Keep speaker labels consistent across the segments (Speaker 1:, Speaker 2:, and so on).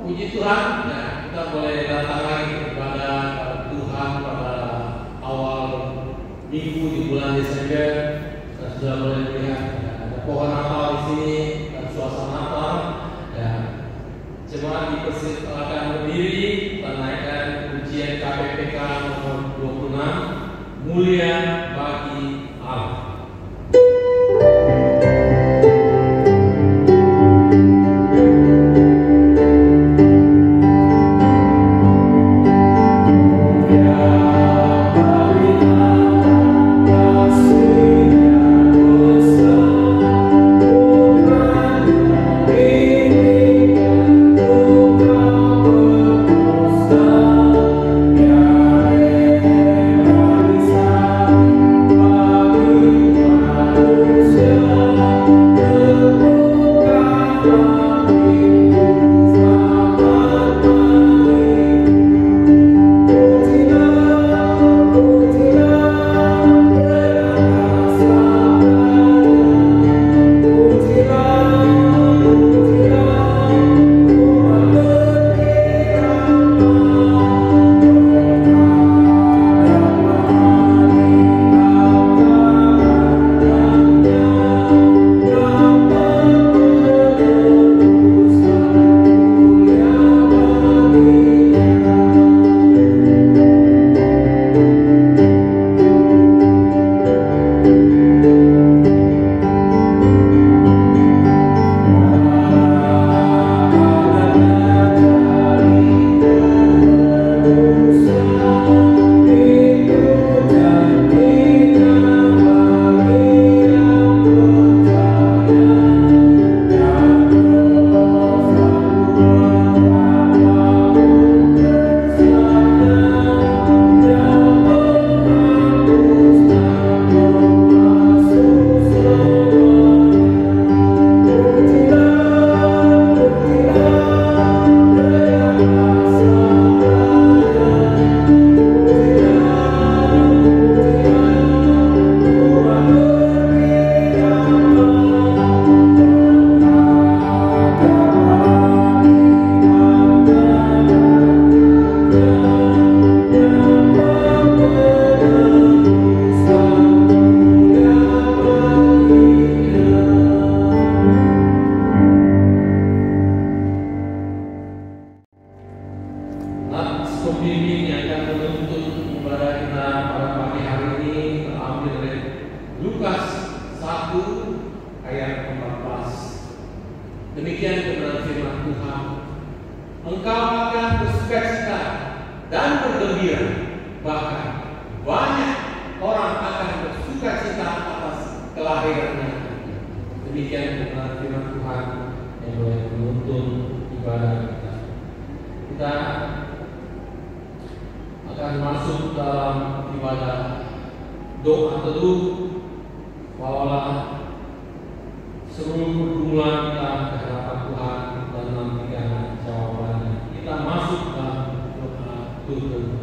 Speaker 1: Puji Tuhan, ya, kita boleh datang lagi kepada Tuhan pada awal minggu di bulan Desember. Kita sudah boleh melihat ya, ada pohon Natal di sini dan suasana Natal. Ya, jemaat dipersilakan berdiri menaikkan pujian KPPK nomor 26, Mulia Bagi Allah. Pembimbing yang akan menuntut ibadah kita pada pagi hari ini terambil dari Lukas 1 ayat 14. Demikian kebenaran firman Tuhan. Engkau akan bersukacita dan bergembira, bahkan banyak orang akan bersukacita atas kelahirannya. Demikian kebenaran firman Tuhan yang boleh menuntun ibadah kita. Kita akan masuk dalam ibadah doa teduh, bawalah seluruh pergumulan kita ke hadapan Tuhan dan nantikan jawabannya. Kita masuk dalam doa teduh.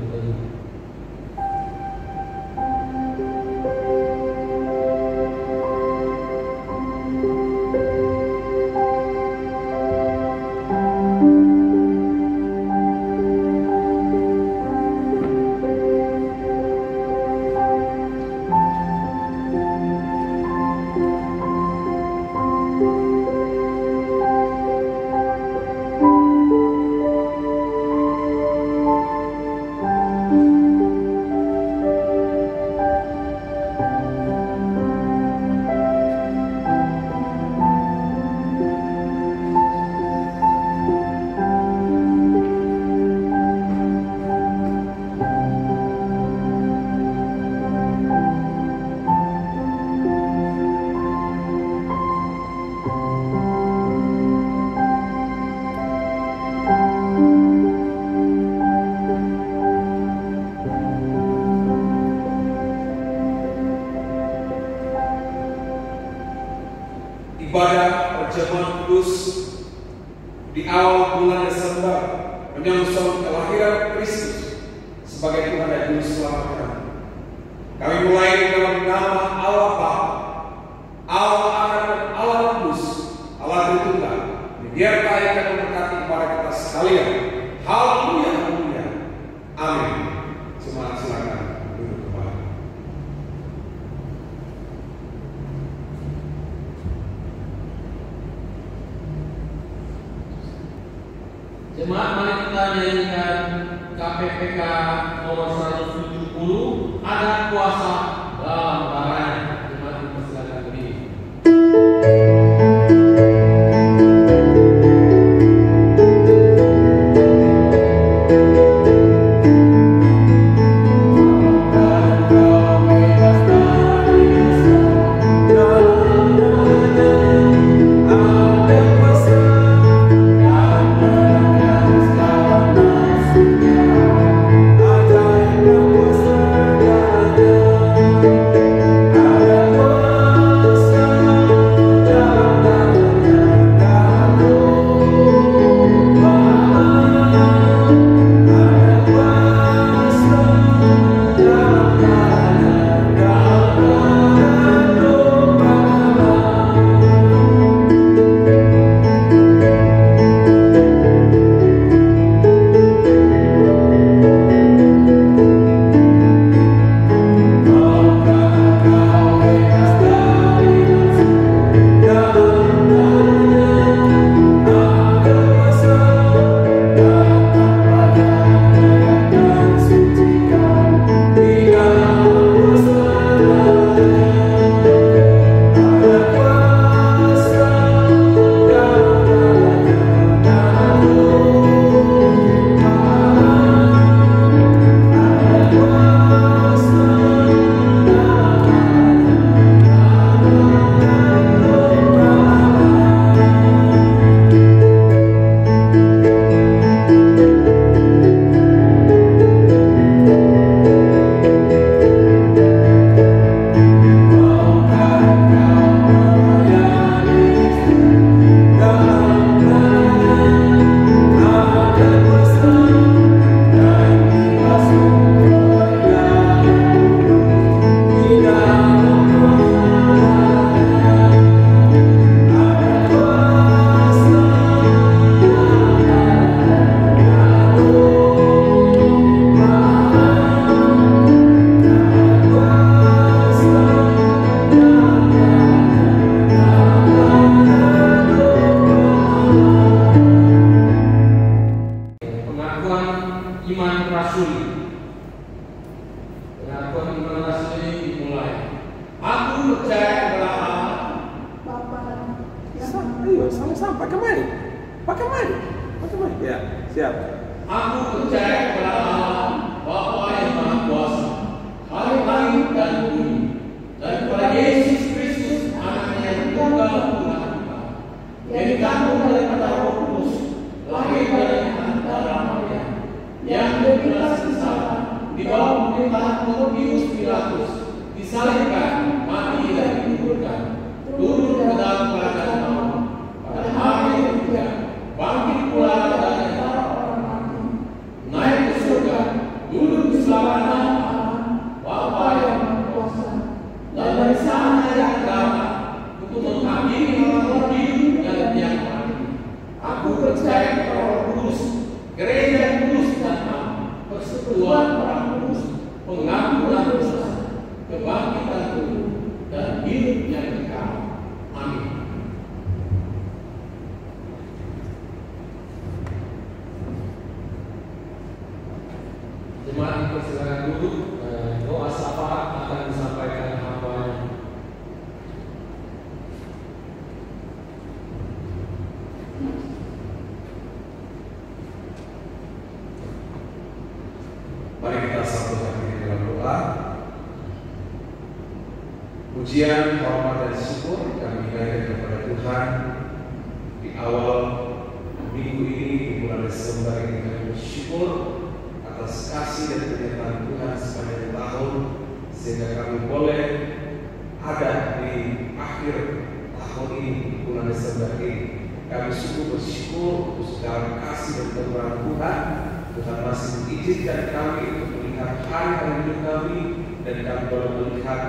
Speaker 2: Ibadah perjamuan kudus di awal bulan Desember menyongsong kelahiran Kristus sebagai Tuhan dan Juru Selamat kami. Kami mulai dalam nama Allah Bapa, Allah Anak dan Allah Kudus, Allah Tritunggal. Biar kalian memberkati kepada kita sekalian. Haleluya, haleluya. Amin. Semua silakan duduk kembali.
Speaker 1: Jemaat, mari kita nyanyikan KPPK nomor 170, ada kuasa dalam darahnya. Jemaat dipersilakan berdiri. Jemaat dipersilakan duduk. Doa syafaat akan disampaikan hamba-Nya.
Speaker 2: Mari kita sambut hati dalam doa. Pujian, hormat dan syukur kami naikkan kepada Tuhan di awal minggu ini di bulan Desember ini. Kami bersyukur atas kasih dan penyertaan Tuhan sepanjang tahun sehingga kami boleh ada di akhir tahun ini bulan Desember ini. Kami sungguh bersyukur untuk segala kasih dan penyertaan Tuhan. Tuhan masih mengizinkan kami untuk melihat hari-hari hidup kami dan kami boleh melihat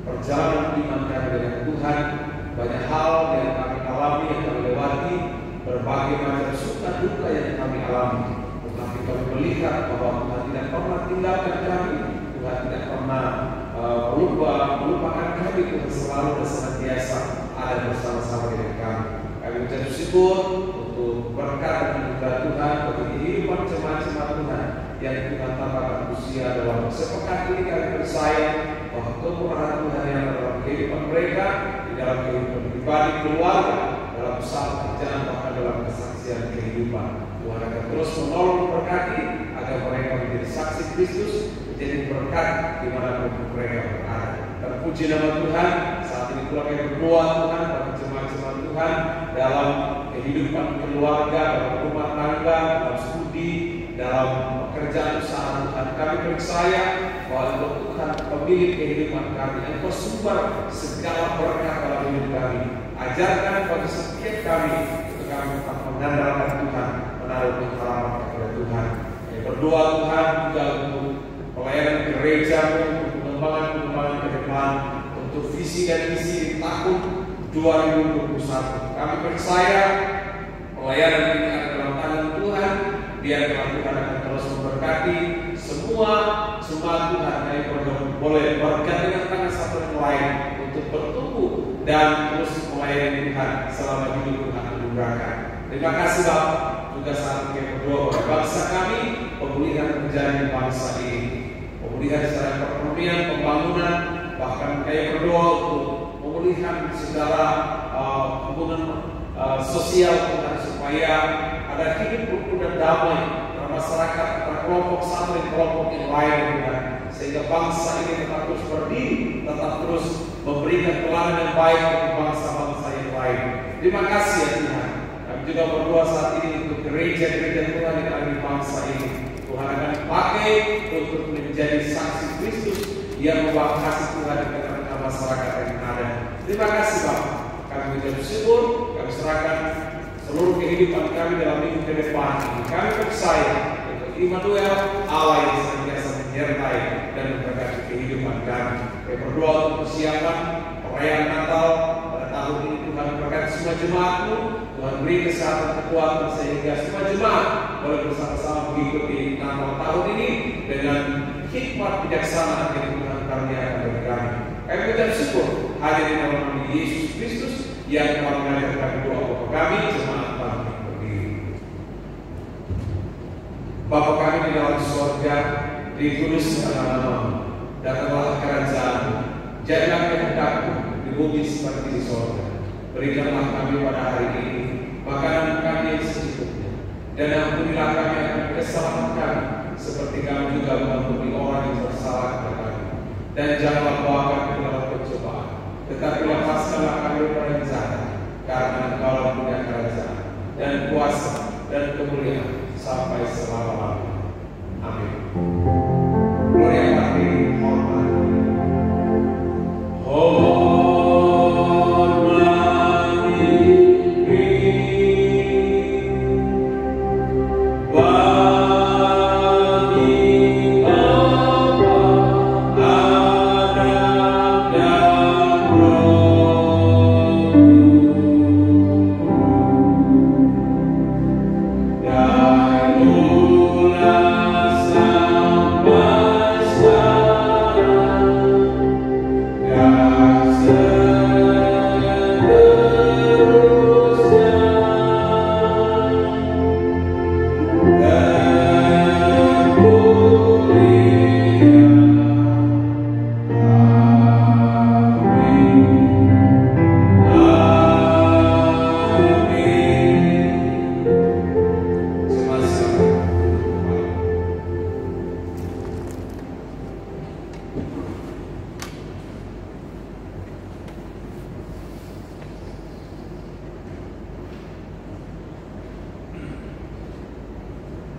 Speaker 2: perjalanan iman kami dengan Tuhan. Banyak hal yang kami alami, yang kami lewati, berbagai macam suka duka melihat bahwa Tuhan tidak pernah tinggalkan kami, Tuhan tidak pernah melupakan kami, Tuhan selalu dan senantiasa ada bersama-sama dengan kami. Kami mengucap syukur untuk berkat dan anugerah Tuhan bagi kehidupan jemaat-jemaat Tuhan yang Tuhan tambahkan usia dalam sepekan ini. Kami percaya bahwa kemurahan Tuhan yang ada dalam kehidupan mereka, di dalam kehidupan pribadi, keluarga, dalam usaha pekerjaan, bahkan dalam kesaksian kehidupan, Tuhan akan terus menolong memberkati agar mereka menjadi saksi Kristus, menjadi berkat dimanapun mereka berada. Terpuji nama Tuhan. Saat ini pula kami berdoa Tuhan bagi jemaat-jemaat Tuhan dalam kehidupan keluarga, dalam rumah tangga, dalam studi, dalam pekerjaan usaha Tuhan. Kami percaya bahwa Engkau Tuhan pemilik kehidupan kami, Engkau sumber segala berkat dalam hidup kami. Ajarkan bagi setiap kami untuk kami tetap mengandalkan Tuhan, menaruh harapan kepada Tuhan. Kami berdoa Tuhan juga untuk pelayanan gereja, untuk pengembangan ke depan, untuk visi dan misi di tahun 2021. Kami percaya pelayanan ini ada dalam tangan Tuhan. Biarlah Tuhan akan terus memberkati semua Tuhan. Kami boleh bergandengan tangan satu dengan lain untuk bertumbuh dan terus melayani Tuhan selama hidup Tuhan anugerahkan. Terima kasih Bapak. Juga saat kami berdoa pada bangsa kami, pemulihan terjadi di bangsa ini, pemulihan secara perekonomian, pembangunan, bahkan kami berdoa untuk pemulihan segala hubungan sosial Tuhan, supaya ada hidup rukun dan damai antara masyarakat, antara kelompok satu dan kelompok yang lain Tuhan, sehingga bangsa ini tetap terus berdiri, tetap terus memberikan pelayanan yang baik untuk bangsa-bangsa yang lain. Terima kasih ya Tuhan. Kami juga berdoa saat ini untuk gereja-gereja Tuhan yang ada di bangsa ini. Tuhan akan pakai untuk menjadi saksi Kristus yang membawa kasih Tuhan di tengah-tengah masyarakat yang ada. Terima kasih Bapak. Kami mengucap syukur, kami serahkan seluruh kehidupan kami dalam minggu ke depan ini. Kami percaya untuk Immanuel, Allah yang senantiasa menyertai dan memberkati kehidupan kami. Kami berdoa untuk persiapan perayaan Natal pada tahun ini. Tuhan memberkati semua jemaat-Mu. Tuhan beri kesehatan, kekuatan sehingga semua jemaat boleh bersama-sama mengikuti Natal tahun ini dengan hikmat bijaksana yang Tuhan karuniakan bagi kami. Kami mengucap syukur hadir di dalam nama Yesus Kristus yang telah mengajarkan doa Bapa kami, jemaat kami berdiri. Bapa kami di dalam surga, dikuduskan nama-Mu, datanglah kerajaan-Mu, jadilah kehendak-Mu di bumi seperti di surga. Berikanlah kami pada hari ini makanan kami yang secukupnya, dan ampunilah kami akan kesalahan kami, seperti kami juga mengampuni orang yang bersalah kepada kami. Dan janganlah bawa kami ke dalam pencobaan, tetapi lepaskanlah kami dari jahat, karena Engkau punya kerajaan dan kuasa dan kemuliaan sampai selama-lamanya. Amin. Gloria Patri, hormat.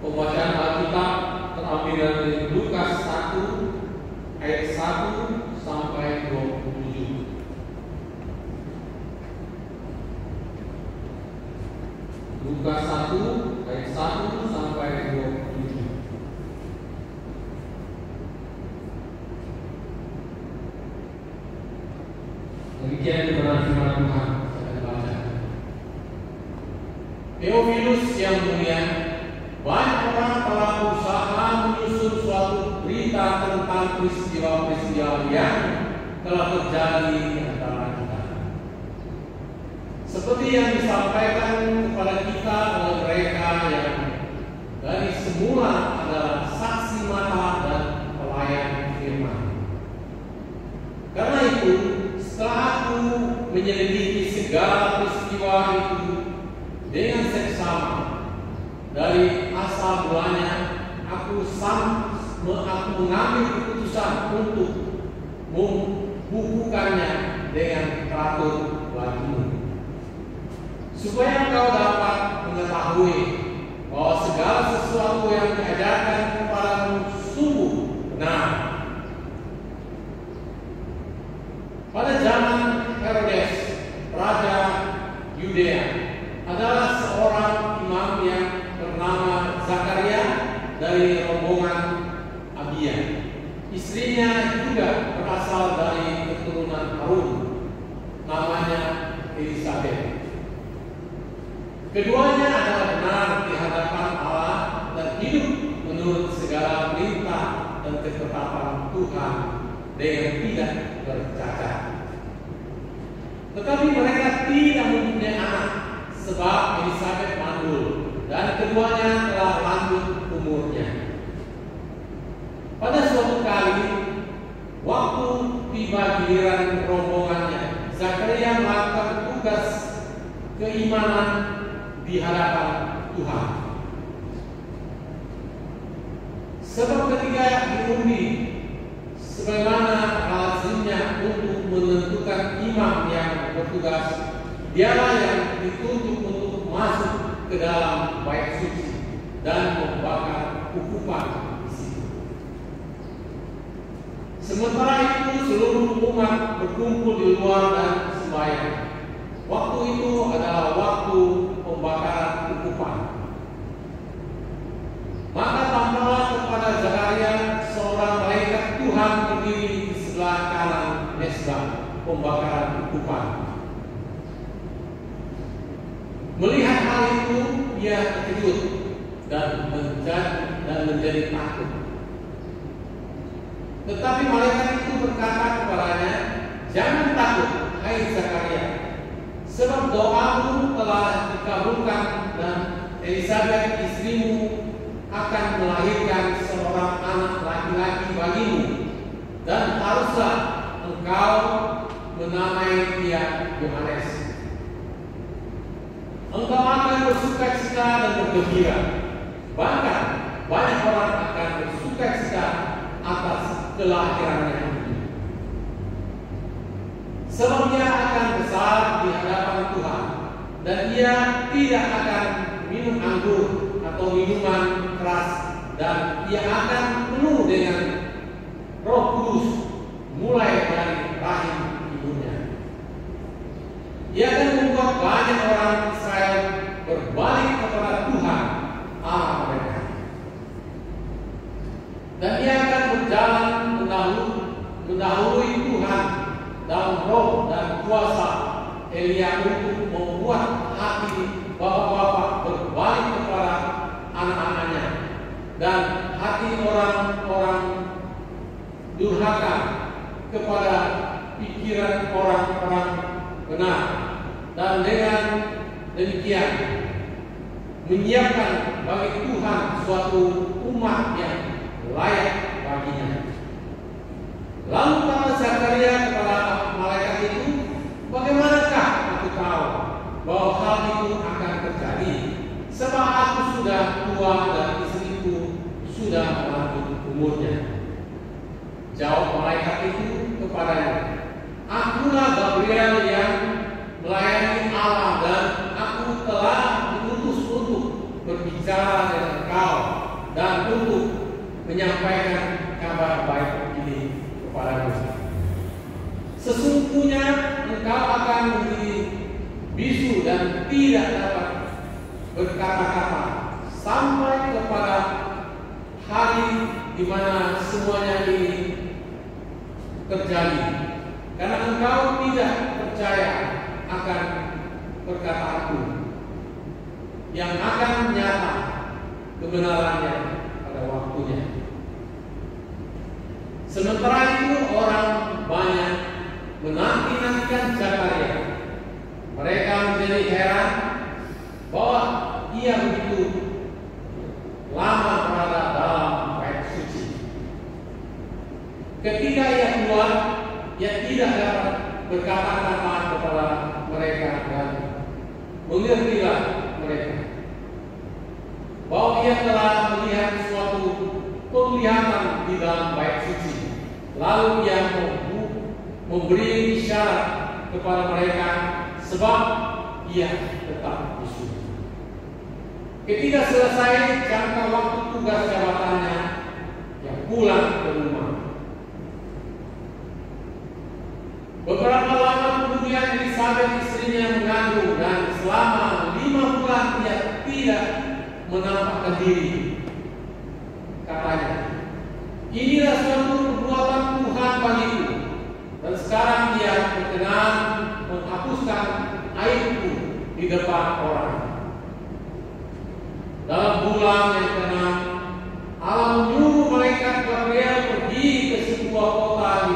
Speaker 1: Pembacaan Alkitab terambil dari Lukas 1 ayat 1 sampai 27. Lukas 1 ayat 1 sampai 27. Demikian kebenaran firman Tuhan. Saya baca. Theophilus yang mulia, banyak orang telah berusaha tentang peristiwa-peristiwa yang telah terjadi di antara kita. Seperti yang disampaikan kepada kita oleh mereka yang dari semula adalah saksi mata dan pelayan firman. Karena itu, setelah aku menyelidiki segala peristiwa itu dengan seksama dari asal mulanya, aku mengambil keputusan untuk membukukannya dengan teratur bagimu, supaya engkau dapat mengetahui bahwa segala sesuatu yang diajarkan kepadamu sungguh benar. Pada zaman Herodes, Raja Yudea, adalah seorang imam yang bernama Zakaria dari rombongan Abia. Istrinya juga berasal dari keturunan Harun, namanya Elisabeth. Keduanya adalah benar di hadapan Allah dan hidup menurut segala perintah dan ketetapan Tuhan dengan tidak bercacat. Tetapi mereka tidak mempunyai anak, sebab Elisabeth mandul dan keduanya telah lanjut umurnya. Pada suatu kali, waktu tiba giliran rombongannya, Zakaria melakukan tugas keimanan di hadapan Tuhan. Sebab ketika diundi, sebagaimana lazimnya untuk menentukan imam yang bertugas, dialah yang dituntut untuk masuk ke dalam bait suci dan membakar ukupan di situ. Sementara itu seluruh umat berkumpul di luar dan sembahyang. Waktu itu adalah waktu pembakaran ukupan. Maka tampaklah kepada Zakaria seorang malaikat Tuhan berdiri di sebelah kanan mezbah pembakaran ukupan. Melihat hal itu, ia terkejut dan menjadi takut. Tetapi malaikat itu berkata kepadanya, "Jangan takut, hai Zakaria, sebab doamu telah dikabulkan dan Elisabeth istrimu akan melahirkan seorang anak laki-laki bagimu, dan haruslah engkau menamai dia Yohanes. Engkau akan bersukacita dan bergembira, bahkan banyak orang akan bersukacita atas kelahirannya itu. Sebab ia akan besar di hadapan Tuhan, dan ia tidak akan minum anggur atau minuman keras, dan ia akan penuh dengan Roh Kudus mulai dari rahim ibunya. Ia akan membuat banyak orang Israel berbalik kepada Tuhan Allah mereka, dan ia akan berjalan mendahului Tuhan dalam roh dan kuasa Elia untuk membuat hati bapak-bapak berbalik kepada anak-anaknya, dan hati orang-orang durhaka kepada pikiran orang-orang benar, dan dengan demikian menyiapkan bagi Tuhan suatu umat yang layak baginya. Lalu kata Zakaria kepada malaikat itu, "Bagaimanakah aku tahu bahwa hal itu akan terjadi? Sebab aku sudah tua dan istriku sudah lanjut umurnya." Jawab malaikat itu kepadanya, "Akulah Gabriel yang melayani Allah, dan aku telah diutus untuk berbicara dengan engkau dan untuk menyampaikan kabar baik ini kepadamu. Sesungguhnya engkau akan menjadi bisu dan tidak dapat berkata-kata sampai kepada hari di mana semuanya ini terjadi, karena engkau tidak percaya akan perkataanku yang akan nyata kebenarannya pada waktunya." Sementara itu orang banyak menanti-nantikan Zakaria. Mereka menjadi heran bahwa ia begitu lama berada dalam bait suci. Ketika ia keluar, ia tidak dapat berkata-kata kepada mereka dan mengertilah mereka bahwa ia telah melihat suatu penglihatan di dalam bait suci. Lalu ia memberi isyarat kepada mereka sebab ia tetap di situ. Ketika selesai jangka waktu tugas jabatannya, ia pulang ke rumah. Beberapa lama kemudian Elizabeth istrinya mengandung dan selama 5 bulan ia tidak menampakkan diri. Katanya, inilah suatu perbuatan Tuhan bagiku, dan sekarang dia berkenan menghapuskan aibku di depan orang. Dalam bulan yang ke-6, Allah menyuruh malaikat Gabriel pergi ke sebuah kota di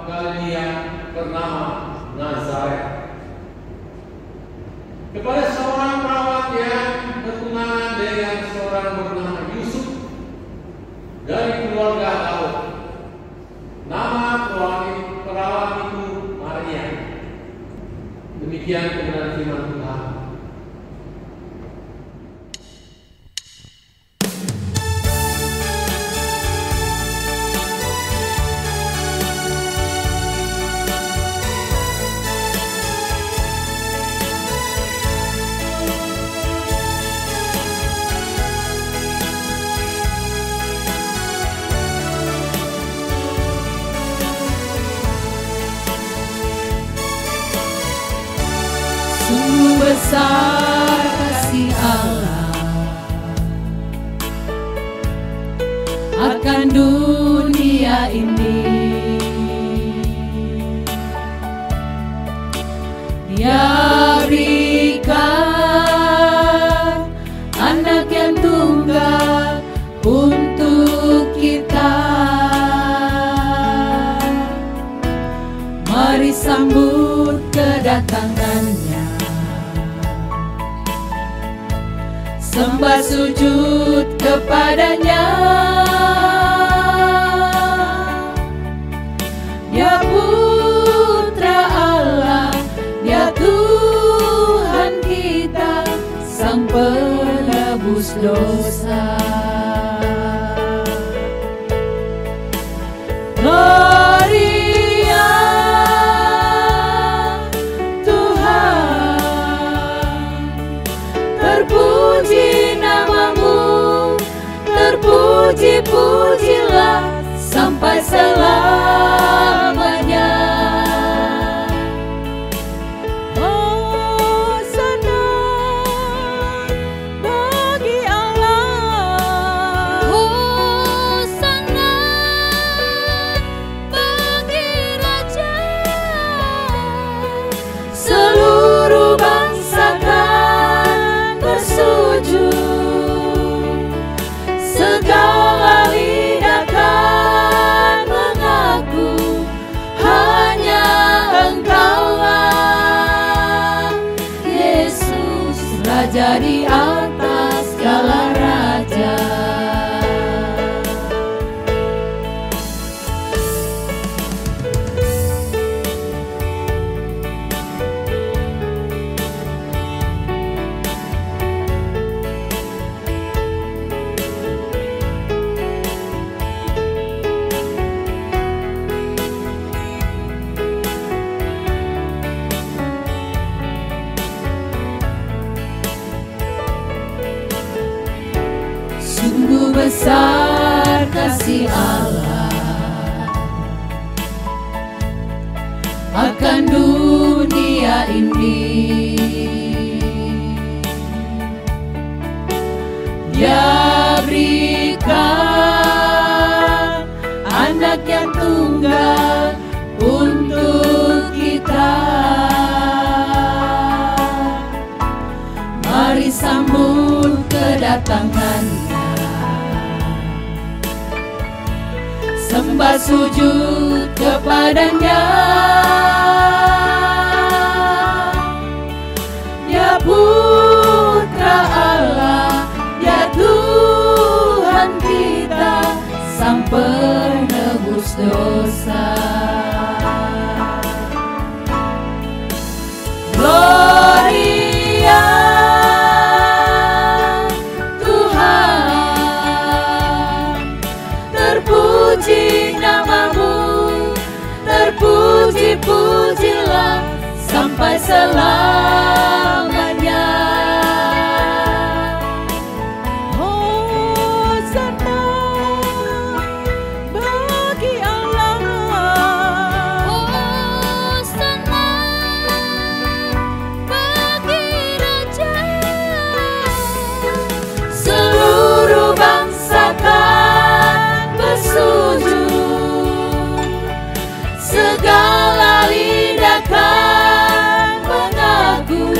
Speaker 1: Galilea bernama Nazaret, kepada seorang perawat yang bertunangan dengan seorang bernama Yusuf dari keluarga Daud. Nama perawat itu Maria. Demikian kebenaran firman Tuhan.
Speaker 3: Besar kasih Allah akan dunia ini, Dia berikan anak yang tunggal untuk kita. Mari sambut kedatangannya, sembah sujud kepadanya. Dia Putra Allah, Dia Tuhan kita, Sang Penebus dosa. Gloria Tuhan, terpuji namamu, terpuji-pujilah sampai selamanya. Hosana bagi Allah, Hosana bagi Raja. Seluruh bangsa kan bersujud, segala lidah kan mengaku hanya Engkaulah Yesus, Raja di atas segala raja. Sungguh besar kasih Allah akan dunia ini, Dia berikan anak yang tunggal untuk kita. Mari sambut kedatangannya, sembah sujud kepadanya. Ya Putra Allah, ya Tuhan kita, Sang penebus dosa. Gloria Tuhan, terpuji namamu, terpuji-pujilah sampai selamanya. Hosana bagi Allah, Hosana bagi Raja. Seluruh bangsa kan bersujud, segala lidah kan mengaku,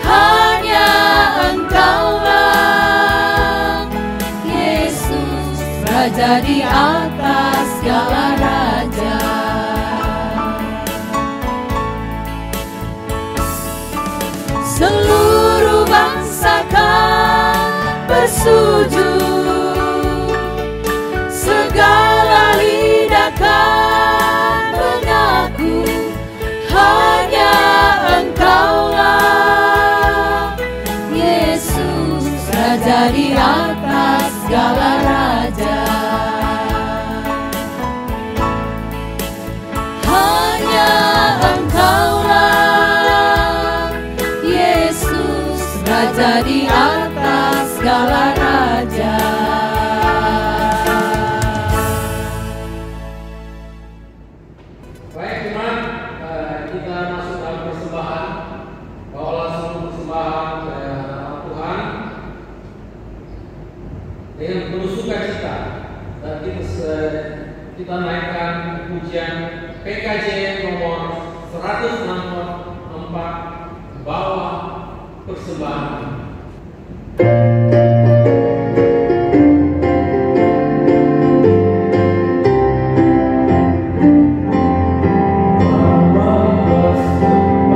Speaker 3: hanya Engkaulah Yesus, Raja di atas segala raja. Seluruh bangsa kan bersujud, segala lidah kan mengaku, hanya Engkaulah Yesus, Raja di atas segala raja. Hanya Engkaulah Yesus, Raja di atas segala raja.
Speaker 1: Baik teman, kita masuk dalam persembahan. Bawalah seluruh persembahan kepada Tuhan dengan penuh sukacita, dan kita naikkan pujian PKJ nomor 164, bawa persembahan.
Speaker 2: Bawa persembahan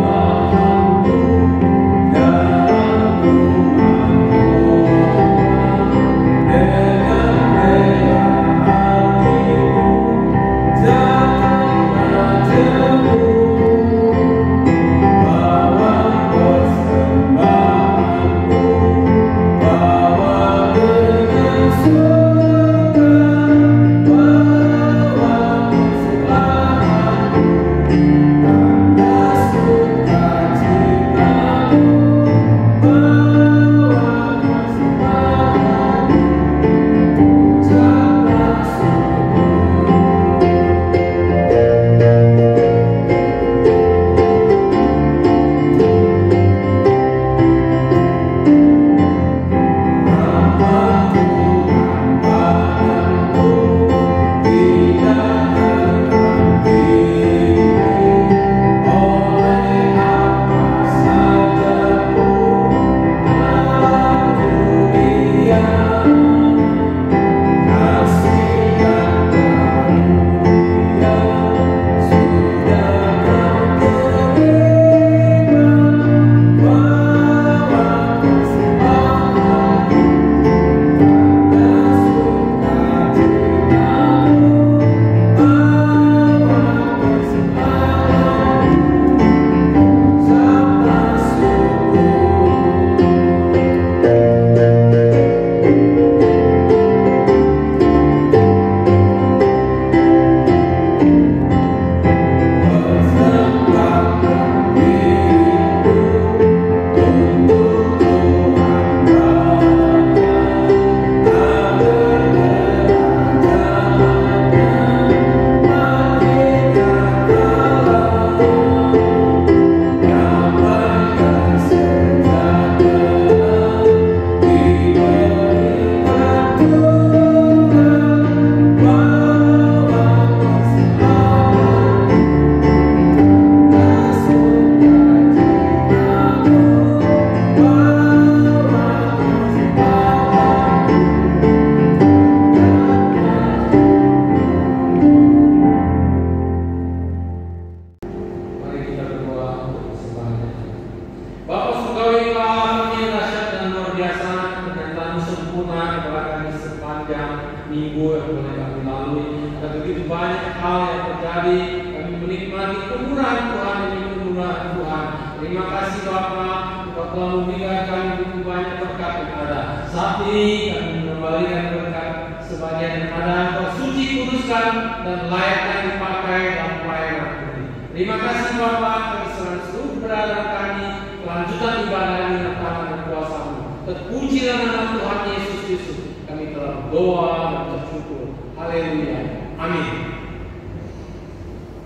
Speaker 1: sempurna kepada kami sepanjang minggu yang boleh kami lalui. Ada begitu banyak hal yang terjadi, kami menikmati kemurahan Tuhan demi kemurahan Tuhan. Terima kasih Bapa, Engkau telah memberikan kami begitu banyak berkat yang ada. Saat ini kami mengembalikan berkat sebagian yang ada, Engkau suci kuduskan dan layakkan dipakai dalam pelayanan ini. Terima kasih Bapa, kami serahkan seluruh keberadaan kami, kelanjutan ibadah ini dalam tangan dan kuasa-Mu. Terpujilah nama Tuhan Yesus Kristus. Kami telah berdoa dan bersyukur. Haleluya. Amin.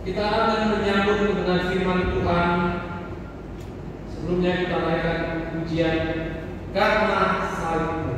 Speaker 1: Kita akan menyambut dengan firman Tuhan. Sebelumnya kita naikkan pujian karena salibmu.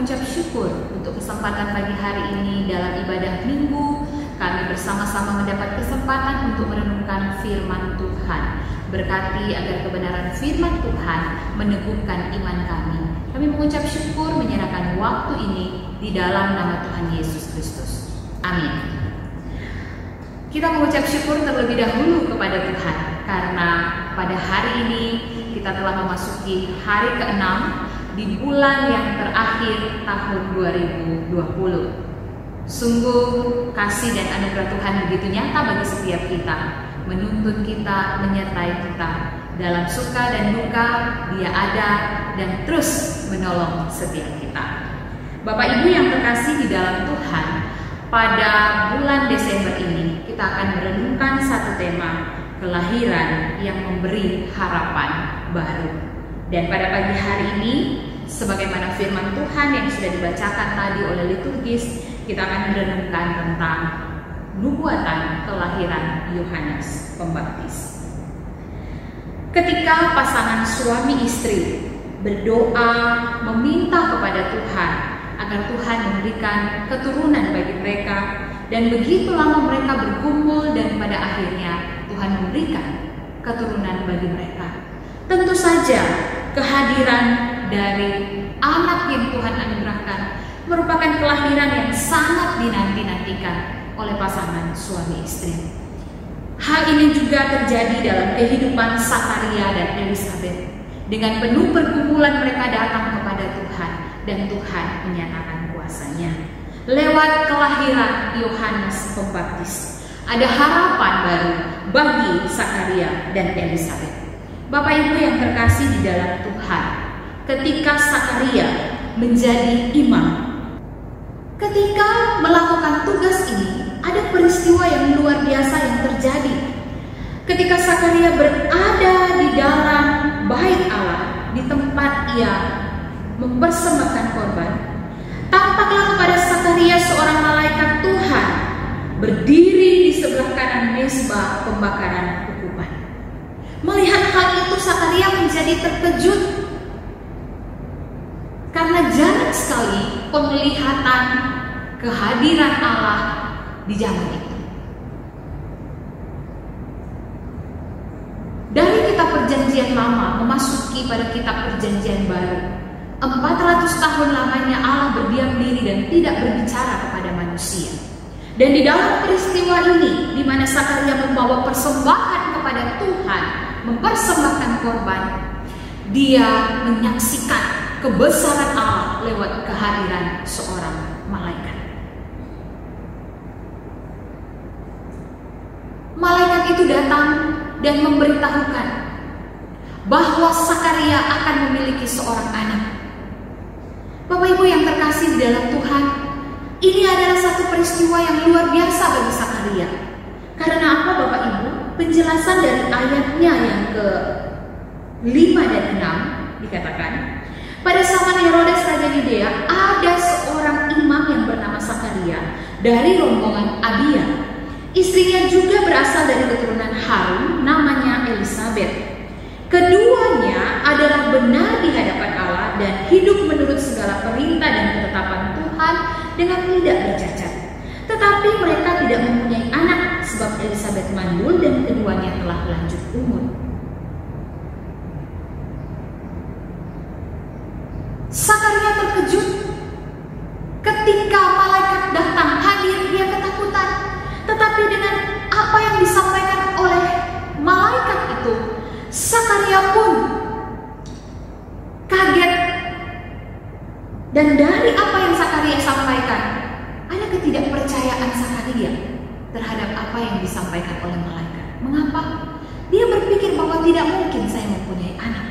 Speaker 4: mengucap syukur untuk kesempatan pagi hari ini dalam ibadah minggu. Kami bersama-sama mendapat kesempatan untuk merenungkan firman Tuhan. Berkati agar kebenaran firman Tuhan meneguhkan iman kami. Kami mengucap syukur menyerahkan waktu ini di dalam nama Tuhan Yesus Kristus. Amin. Kita mengucap syukur terlebih dahulu kepada Tuhan karena pada hari ini kita telah memasuki hari ke-6 di bulan yang terakhir tahun 2020. Sungguh kasih dan anugerah Tuhan begitu nyata bagi setiap kita, menuntun kita, menyertai kita dalam suka dan duka. Dia ada dan terus menolong setiap kita. Bapak Ibu yang terkasih di dalam Tuhan, pada bulan Desember ini kita akan merenungkan satu tema, kelahiran yang memberi harapan baru. Dan pada pagi hari ini, sebagaimana firman Tuhan yang sudah dibacakan tadi oleh liturgis, kita akan merenungkan tentang nubuatan kelahiran Yohanes Pembaptis. Ketika pasangan suami istri berdoa meminta kepada Tuhan agar Tuhan memberikan keturunan bagi mereka, dan begitu lama mereka bergumul dan pada akhirnya Tuhan memberikan keturunan bagi mereka. Tentu saja kehadiran dari anak yang Tuhan anugerahkan merupakan kelahiran yang sangat dinanti-nantikan oleh pasangan suami istri. Hal ini juga terjadi dalam kehidupan Sakaria dan Elisabet. Dengan penuh pergumulan mereka datang kepada Tuhan dan Tuhan menyatakan kuasa-Nya. Lewat kelahiran Yohanes Pembaptis, ada harapan baru bagi Sakaria dan Elisabet. Bapak Ibu yang terkasih di dalam Tuhan, ketika Sakaria menjadi imam, ketika melakukan tugas ini, ada peristiwa yang luar biasa yang terjadi. Ketika Sakaria berada di dalam bait Allah, di tempat ia mempersembahkan korban, tampaklah kepada Sakaria seorang malaikat Tuhan berdiri di sebelah kanan mezbah pembakaran ukupan. Melihat hal itu, Sakaria menjadi terkejut karena jarang sekali penglihatan kehadiran Allah di zaman itu. Dari kitab Perjanjian Lama memasuki pada kitab Perjanjian Baru, 400 tahun lamanya Allah berdiam diri dan tidak berbicara kepada manusia. Dan di dalam peristiwa ini, di mana Sakaria membawa persembahan kepada Tuhan, mempersembahkan korban, dia menyaksikan kebesaran Allah lewat kehadiran seorang malaikat. Malaikat itu datang dan memberitahukan bahwa Sakaria akan memiliki seorang anak. Bapak Ibu yang terkasih di dalam Tuhan, ini adalah satu peristiwa yang luar biasa bagi Sakaria. Karena apa Bapak Ibu? Penjelasan dari ayatnya yang ke-5 dan 6 dikatakan, pada zaman Herodes Raja Yudea ada seorang imam yang bernama Sakaria dari rombongan Abia. Istrinya juga berasal dari keturunan Harun, namanya Elisabet. Keduanya adalah benar di hadapan Allah dan hidup menurut segala perintah dan ketetapan Tuhan dengan tidak bercacat. Tetapi mereka tidak mempunyai anak sebab Elisabet mandul dan keduanya telah lanjut umur. Sakaria terkejut ketika malaikat datang hadir, dia ketakutan. Tetapi dengan apa yang disampaikan oleh malaikat itu, Sakaria pun kaget. Dan dari apa yang Sakaria sampaikan, ada ketidakpercayaan Sakaria terhadap apa yang disampaikan oleh malaikat. Mengapa? Dia berpikir bahwa tidak mungkin saya mempunyai anak.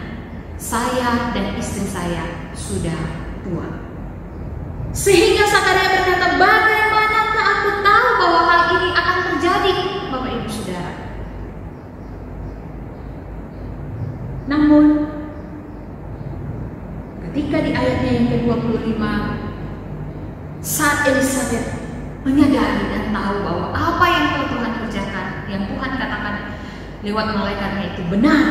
Speaker 4: Saya dan istri saya sudah tua. Sehingga Sakaria berkata, bagaimanakah aku tahu bahwa hal ini akan terjadi, Bapak Ibu Saudara? Namun, ketika di ayatnya yang ke-25, saat Elisabet menyadari dan tahu bahwa apa yang telah Tuhan kerjakan, yang Tuhan katakan lewat malaikatnya itu benar,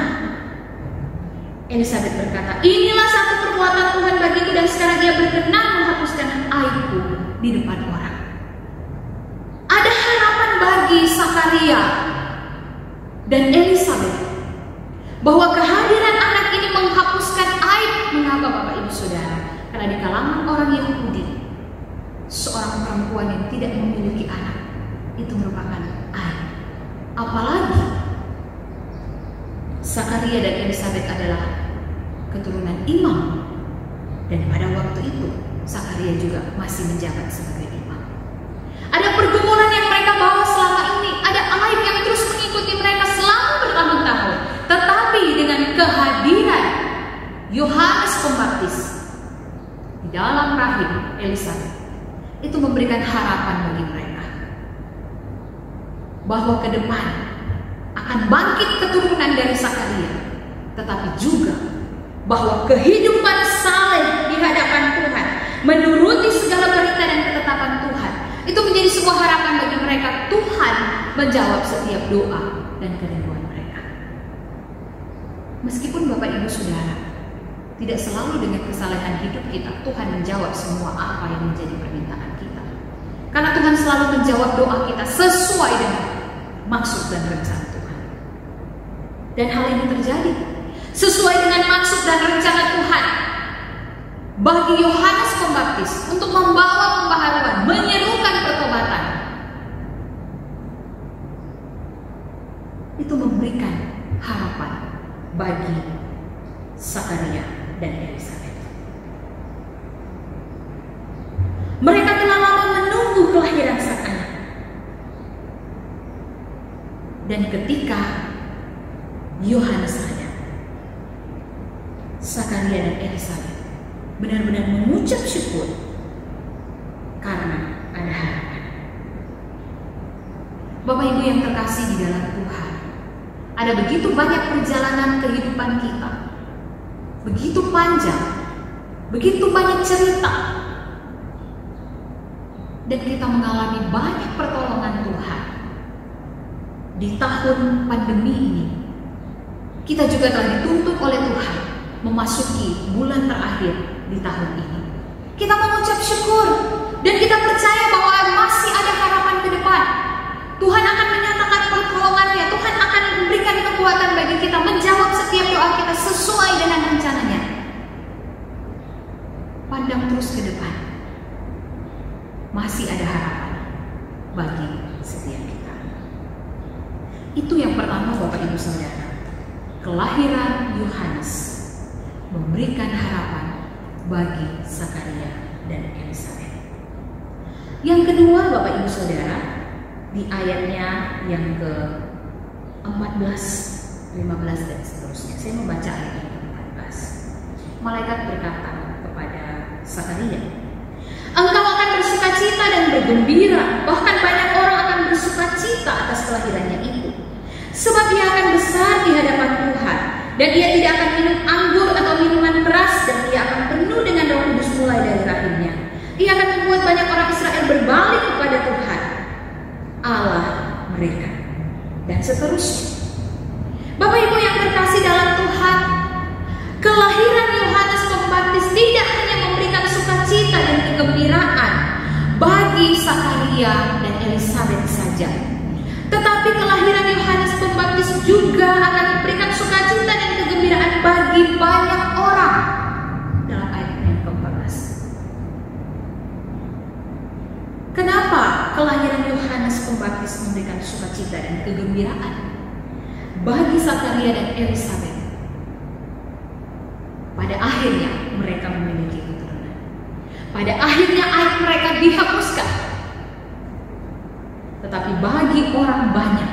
Speaker 4: Elisabet berkata, inilah satu perbuatan Tuhan bagiku dan sekarang ia berkenan menghapuskan aibku di depan orang. Ada harapan bagi Sakaria dan Elisabet bahwa kehadiran anak ini menghapuskan aib. Mengapa Bapak Ibu Saudara? Karena di kalangan orang Yahudi, seorang perempuan yang tidak memiliki anak itu merupakan aib. Apalagi Sakaria dan Elisabet adalah keturunan imam, dan pada waktu itu Sakaria juga masih menjabat sebagai imam. Ada pergumulan yang mereka bawa selama ini, ada aib yang terus mengikuti mereka selama bertahun-tahun. Tetapi dengan kehadiran Yohanes Pembaptis di dalam rahim Elisabet, itu memberikan harapan bagi mereka bahwa ke depan akan bangkit keturunan dari Sakaria, tetapi juga bahwa kehidupan saleh di hadapan Tuhan, menuruti segala perintah dan ketetapan Tuhan, itu menjadi sebuah harapan bagi mereka. Tuhan menjawab setiap doa dan kerinduan mereka. Meskipun Bapak Ibu Saudara, tidak selalu dengan kesalehan hidup kita Tuhan menjawab semua apa yang menjadi permintaan kita. Karena Tuhan selalu menjawab doa kita sesuai dengan maksud dan rencana Tuhan. Dan hal ini terjadi sesuai dengan maksud dan rencana Tuhan bagi Yohanes Pembaptis untuk membawa pembaharuan, menyerukan pertobatan. Itu memberikan harapan bagi Sakaria dan Elisabet. Mereka telah lama menunggu kelahiran sang anak. Dan ketika Yohanes ada, Sakaria dan Elisabet benar-benar mengucap syukur karena ada harapan. Bapak Ibu yang terkasih di dalam Tuhan, ada begitu banyak perjalanan kehidupan kita, begitu panjang, begitu banyak cerita, dan kita mengalami banyak pertolongan Tuhan. Di tahun pandemi ini, kita juga telah dituntut oleh Tuhan memasuki bulan terakhir di tahun ini. Kita mengucap syukur dan kita percaya bahwa masih ada harapan ke depan. Tuhan akan menyatakan pertolongannya. Tuhan akan memberikan kekuatan bagi kita menjawab setiap doa kita sesuai dengan rencananya. Pandang terus ke depan. Masih ada harapan bagi setiap kita. Itu yang pertama Bapak Ibu Saudara. Kelahiran Yohanes memberikan harapan bagi Sakaria dan Elisabet. Yang kedua Bapak Ibu Saudara, di ayatnya yang ke-14, 15 dan seterusnya. Saya membaca ayat yang ke-14. Malaikat berkata kepada Sakaria, engkau akan bersukacita dan bergembira, bahkan banyak orang akan bersukacita atas kelahirannya itu. Sebab ia akan besar di hadapan Tuhan, dan ia tidak akan minum anggur atau minuman keras, dan ia akan penuh dengan Roh Kudus mulai dari rahimnya. Ia akan membuat banyak orang Israel berbalik kepada Tuhan Allah mereka, dan seterusnya. Bapak Ibu yang terkasih dalam Tuhan, kelahiran Yohanes Pembaptis tidak hanya memberikan sukacita dan kegembiraan bagi Sakaria dan Elisabet saja, tetapi kelahiran Yohanes Pembaptis juga akan memberikan sukacita dan kegembiraan bagi banyak orang. Dalam ayat yang ke-14. Kenapa kelahiran Yohanes Pembaptis memberikan sukacita dan kegembiraan bagi Sakaria dan Elisabet? Pada akhirnya mereka memiliki keturunan. Pada akhirnya aib mereka dihapuskan. Tetapi bagi orang banyak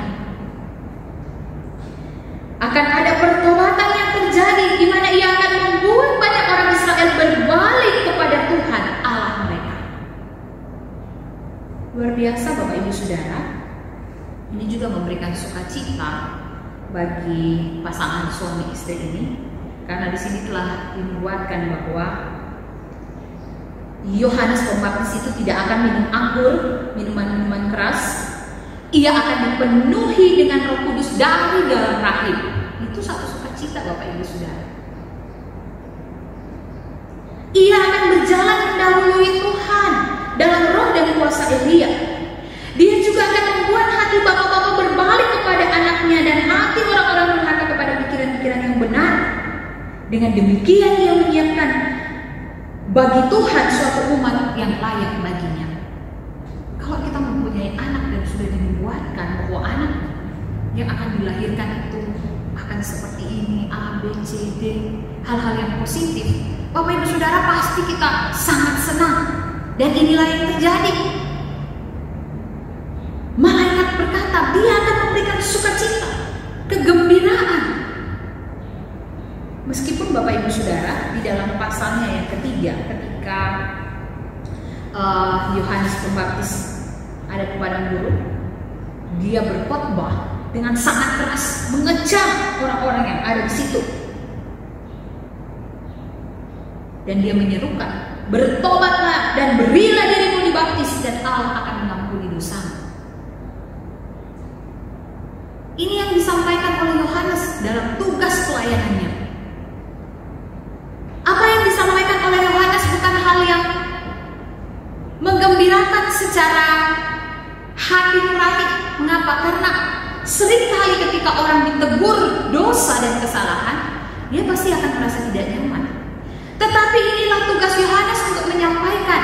Speaker 4: akan ada pertobatan yang terjadi, di mana ia akan membuat banyak orang Israel berbalik kepada Tuhan Allah mereka. Luar biasa Bapak Ibu Saudara. Ini juga memberikan sukacita bagi pasangan suami istri ini, karena di sini telah dinubuatkan bahwa Yohanes Pembaptis itu tidak akan minum anggur, minuman-minuman keras. Ia akan dipenuhi dengan Roh Kudus dari dalam rahim. Itu satu sukacita Bapak Ibu Saudara. Ia akan berjalan mendahului Tuhan dalam roh dan kuasa Elia. Dia juga akan membuat hati bapak-bapak berbalik kepada anaknya dan hati orang-orang durhaka kepada pikiran-pikiran yang benar. Dengan demikian ia menyiapkan bagi Tuhan suatu umat yang layak baginya. Kalau kita mempunyai anak dan sudah dibuatkan bahwa anak yang akan dilahirkan itu akan seperti ini, A, B, C, D, hal-hal yang positif, Bapak Ibu Saudara, pasti kita sangat senang. Dan inilah yang terjadi. Malaikat berkata, dia akan memberikan sukacita, kegembiraan. Meskipun Bapak Ibu Saudara, di dalam pasalnya yang ketiga, ketika Yohanes Pembaptis ada di padang gurun, dia berkhotbah dengan sangat keras, mengecam orang-orang yang ada di situ. Dan dia menyerukan, bertobatlah dan berilah dirimu dibaptis dan Allah akan mengampuni dosamu. Ini yang disampaikan oleh Yohanes dalam tugas pelayanannya. Apa yang disampaikan oleh Yohanes bukan hal yang menggembirakan secara hati nurani. Mengapa? Karena seringkali ketika orang ditegur dosa dan kesalahan, dia pasti akan merasa tidak nyaman. Tetapi inilah tugas Yohanes untuk menyampaikan.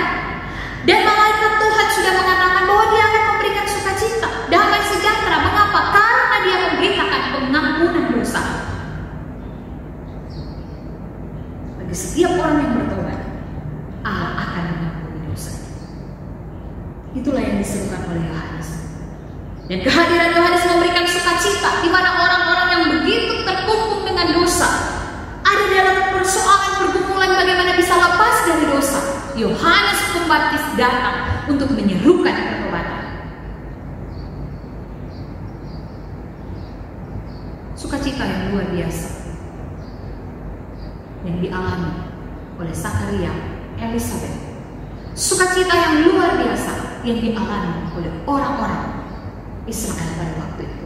Speaker 4: Dan malaikat Tuhan sudah mengatakan bahwa dia akan memberikan sukacita, damai sejahtera. Mengapa? Karena dia memberitakan pengampunan dosa. Bagi setiap orang yang bertobat, Allah akan mengampuni dosa. Itulah yang diserukan oleh Yohanes. Dan kehadiran Yohanes memberikan sukacita di mana orang-orang yang begitu terkungkung dengan dosa, ada dalam persoalan pergumulan bagaimana bisa lepas dari dosa. Yohanes Pembaptis datang untuk menyerukan pertobatan. Sukacita yang luar biasa yang dialami oleh Zakaria, Elizabeth. Sukacita yang luar biasa yang dialami oleh orang-orang Israel pada waktu itu.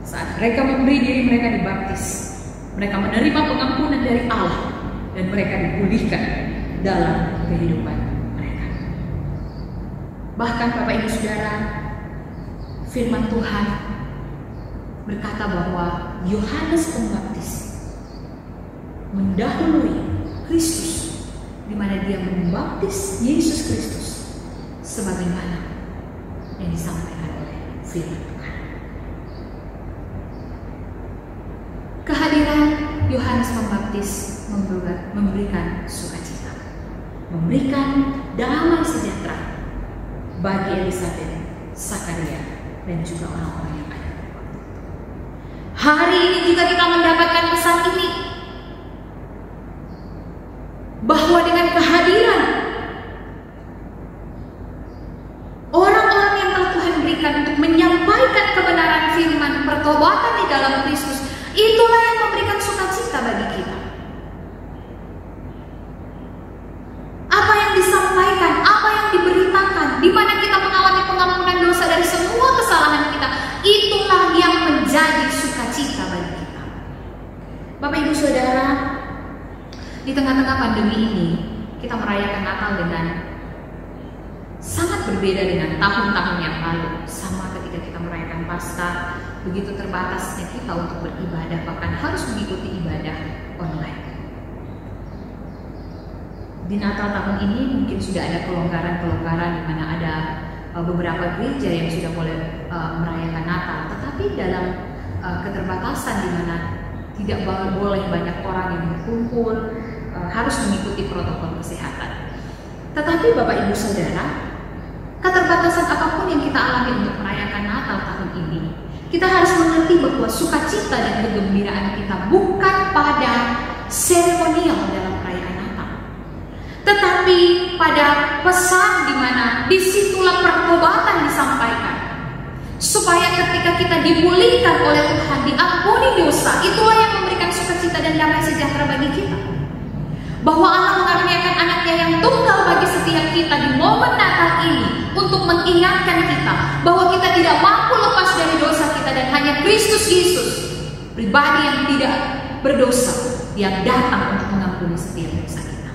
Speaker 4: Saat mereka memberi diri mereka dibaptis, mereka menerima pengampunan dari Allah dan mereka dipulihkan dalam kehidupan mereka. Bahkan Bapak Ibu Saudara, firman Tuhan berkata bahwa Yohanes Pembaptis mendahului Kristus, di mana dia membaptis Yesus Kristus sebagaimana yang disampaikan oleh firman Tuhan. Kehadiran Yohanes Pembaptis memberikan sukacita, memberikan damai sejahtera bagi Elizabeth, Zakaria, dan juga orang-orang yang ada. Hari ini juga kita mendapatkan pesan ini, bahwa dengan kehadiran orang-orang yang telah Tuhan berikan untuk menyampaikan kebenaran firman pertobatan di dalam Kristus, itulah yang memberikan sukacita bagi kita. Apa yang disampaikan, apa yang diberitakan, di mana kita mengalami pengampunan dosa dari semua kesalahan kita, itulah yang menjadi sukacita bagi kita. Bapak Ibu Saudara, di tengah-tengah pandemi ini, kita merayakan Natal dengan sangat berbeda dengan tahun-tahun yang lalu. Sama ketika kita merayakan Paskah, begitu terbatasnya kita untuk beribadah, bahkan harus mengikuti ibadah online. Di Natal tahun ini mungkin sudah ada kelonggaran-kelonggaran di mana ada beberapa gereja yang sudah boleh merayakan Natal, tetapi dalam keterbatasan di mana tidak boleh banyak orang yang berkumpul, harus mengikuti protokol kesehatan. Tetapi Bapak Ibu Saudara, keterbatasan apapun yang kita alami untuk merayakan Natal tahun ini, kita harus mengerti bahwa sukacita dan kegembiraan kita bukan pada seremonial dalam perayaan Natal, tetapi pada pesan di mana disitulah pertobatan disampaikan, supaya ketika kita dipulihkan oleh Tuhan, diampuni dosa, itulah yang memberikan sukacita dan damai sejahtera bagi kita. Bahwa Allah mengaruniakan anaknya yang tunggal bagi setiap kita di momen Natal ini untuk mengingatkan kita bahwa kita tidak mampu lepas dari dosa kita dan hanya Kristus Yesus, pribadi yang tidak berdosa, yang datang untuk mengampuni setiap dosa kita.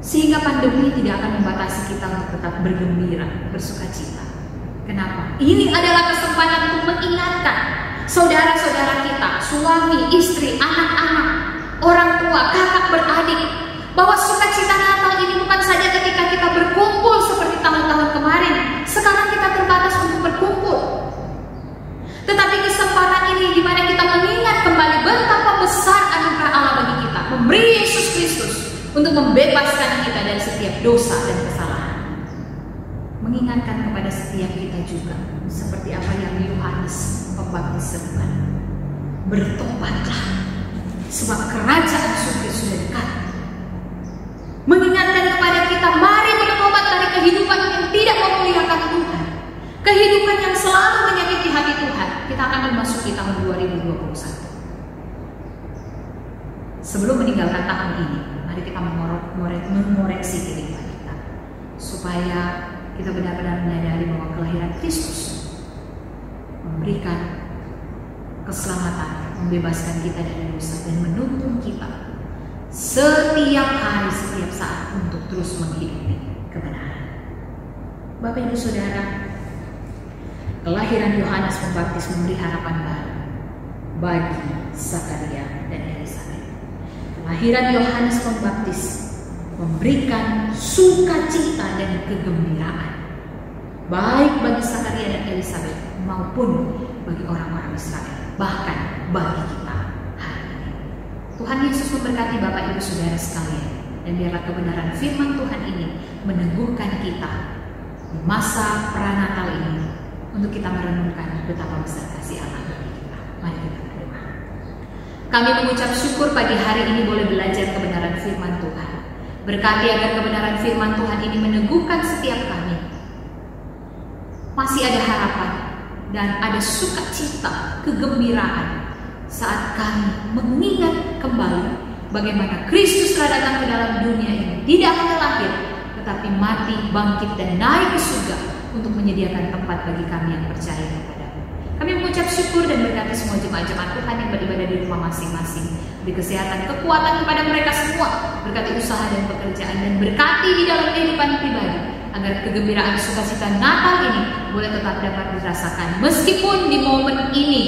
Speaker 4: Sehingga pandemi tidak akan membatasi kita untuk tetap bergembira, bersukacita. Kenapa? Ini adalah kesempatan untuk mengingatkan saudara-saudara kita, suami, istri, anak-anak, orang tua, kakak beradik, bahwa sukacita Natal ini bukan saja ketika kita berkumpul seperti tahun-tahun kemarin. Sekarang kita terbatas untuk berkumpul. Tetapi kesempatan ini di mana kita mengingat kembali betapa besar anugerah Allah bagi kita, memberi Yesus Kristus untuk membebaskan kita dari setiap dosa dan kesalahan. Mengingatkan kepada setiap kita juga, seperti apa yang Yohanes Pembaptis serukan. Bertobatlah, sebab kerajaan surga sudah dekat. Mengingatkan kepada kita, mari bertobat dari kehidupan yang tidak memuliakan Tuhan, kehidupan yang selalu menyakiti hati Tuhan. Kita akan memasuki tahun 2021. Sebelum meninggalkan tahun ini, mari kita mengoreksi diri kita, supaya kita benar-benar menyadari bahwa kelahiran Kristus memberikan keselamatan, membebaskan kita dari dosa, dan menuntun kita setiap hari, setiap saat untuk terus menghidupi kebenaran. Bapak Ibu Saudara, kelahiran Yohanes Pembaptis memberi harapan baru bagi Zakaria dan Elisabet. Kelahiran Yohanes Pembaptis memberikan sukacita dan kegembiraan baik bagi Zakaria dan Elisabet maupun bagi orang-orang Israel, bahkan bagi kita hari ini. Tuhan Yesus memberkati Bapak Ibu Saudara sekalian, dan biarlah kebenaran firman Tuhan ini meneguhkan kita di masa pranatal ini untuk kita merenungkan betapa besar kasih Allah bagi kita. Mari kita berdoa. Kami mengucap syukur pagi hari ini boleh belajar kebenaran firman Tuhan. Berkati agar kebenaran firman Tuhan ini meneguhkan setiap kami. Masih ada harapan dan ada sukacita, kegembiraan saat kami mengingat kembali bagaimana Kristus telah datang ke dalam dunia ini, tidak hanya lahir, tetapi mati, bangkit, dan naik ke surga untuk menyediakan tempat bagi kami yang percaya kepada-Mu. Kami mengucap syukur dan berkati semua jemaat-jemaat Tuhan yang beribadah di rumah masing-masing. Beri kesehatan, kekuatan kepada mereka semua. Berkati usaha dan pekerjaan, dan berkati di dalam kehidupan pribadi, agar kegembiraan sukacita Natal ini boleh tetap dapat dirasakan. Meskipun di momen ini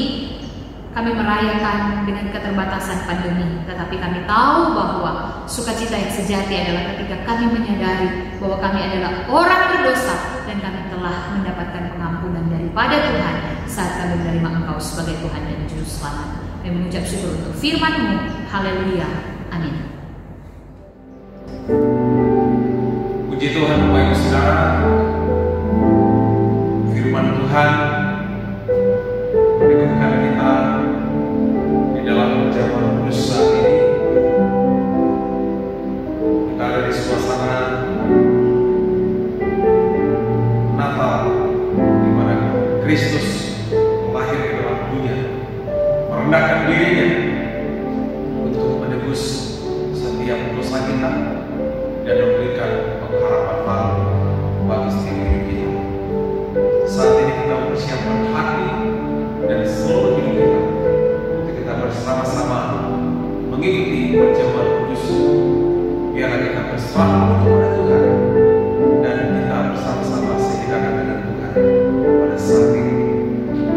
Speaker 4: kami merayakan dengan keterbatasan pandemi, tetapi kami tahu bahwa sukacita yang sejati adalah ketika kami menyadari bahwa kami adalah orang berdosa dan kami telah mendapatkan pengampunan daripada Tuhan saat kami menerima Engkau sebagai Tuhan dan Juru Selamat. Kami mengucap syukur untuk firman-Mu. Haleluya. Amin.
Speaker 2: Puji Tuhan, Bapak Ibu Saudara. Firman Tuhan meneguhkan kita di dalam zaman kudus saat ini. Kita ada di suasana Natal, di mana Kristus lahir ke dalam dunia, merendahkan dirinya untuk menebus setiap dosa kita dan memberikan pengharapan baru bagi setiap hidup kita. Saat ini kita mempersiapkan hati dan seluruh hidup kita untuk kita bersama-sama mengikuti perjamuan kudus. Biarlah kita berserah kepada Tuhan dan kita bersama-sama sejahtera dengan Tuhan pada saat ini.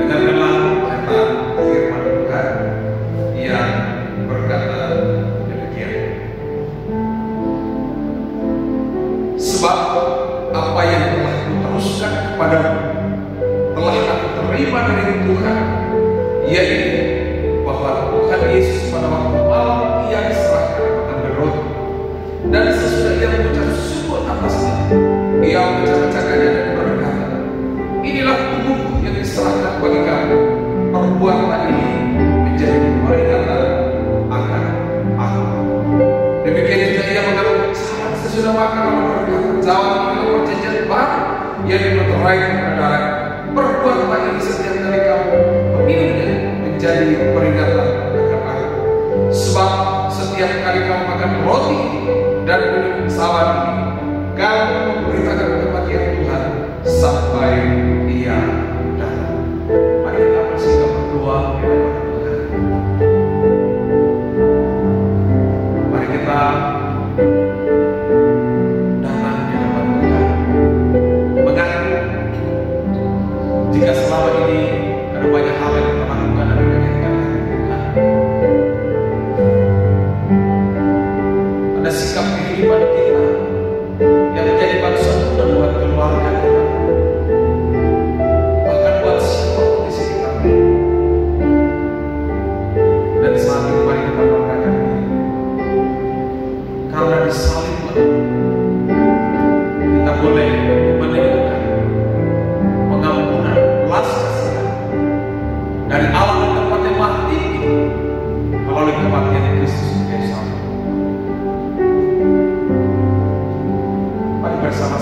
Speaker 2: Dengarkanlah perkataan firman Tuhan yang berkata demikian. Sebab apa yang telah kuteruskan kepadamu telah aku terima dari Tuhan, yaitu bahwa Tuhan Yesus pada waktu malam Ia diserahkan mengambil roti, dan sesudah Ia mengucap syukur atasnya, Ia memecah-mecahkannya dan berkata, inilah tubuhku yang diserahkan bagi kamu, perbuatlah ini menjadi peringatan akan aku. Demikian juga Ia mengambil saat sesudah makan lalu berkata, jawab perjanjian baru yang dimeterai kepada darah. Perbuatlah ini setiap kali kamu meminumnya menjadi peringatan akan aku. Sebab setiap kali kamu makan roti dan minum salad ini, kamu memberitakan kematian Tuhan sampai Ia datang. Mari kita bersihkan berdoa di hadapan Tuhan. Mari kita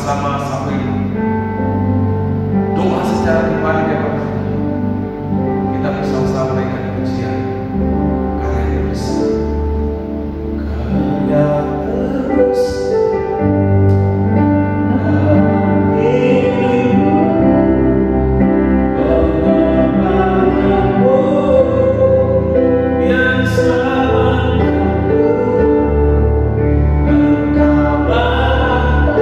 Speaker 2: bersama-sama sampai doa secara pribadi di hadapan Tuhan. Kita bersama-sama naikkan pujian karya yang besar. Karya terbesar dalam hidupku, pengorbananmu yang selamatkanku. Engkau Bapa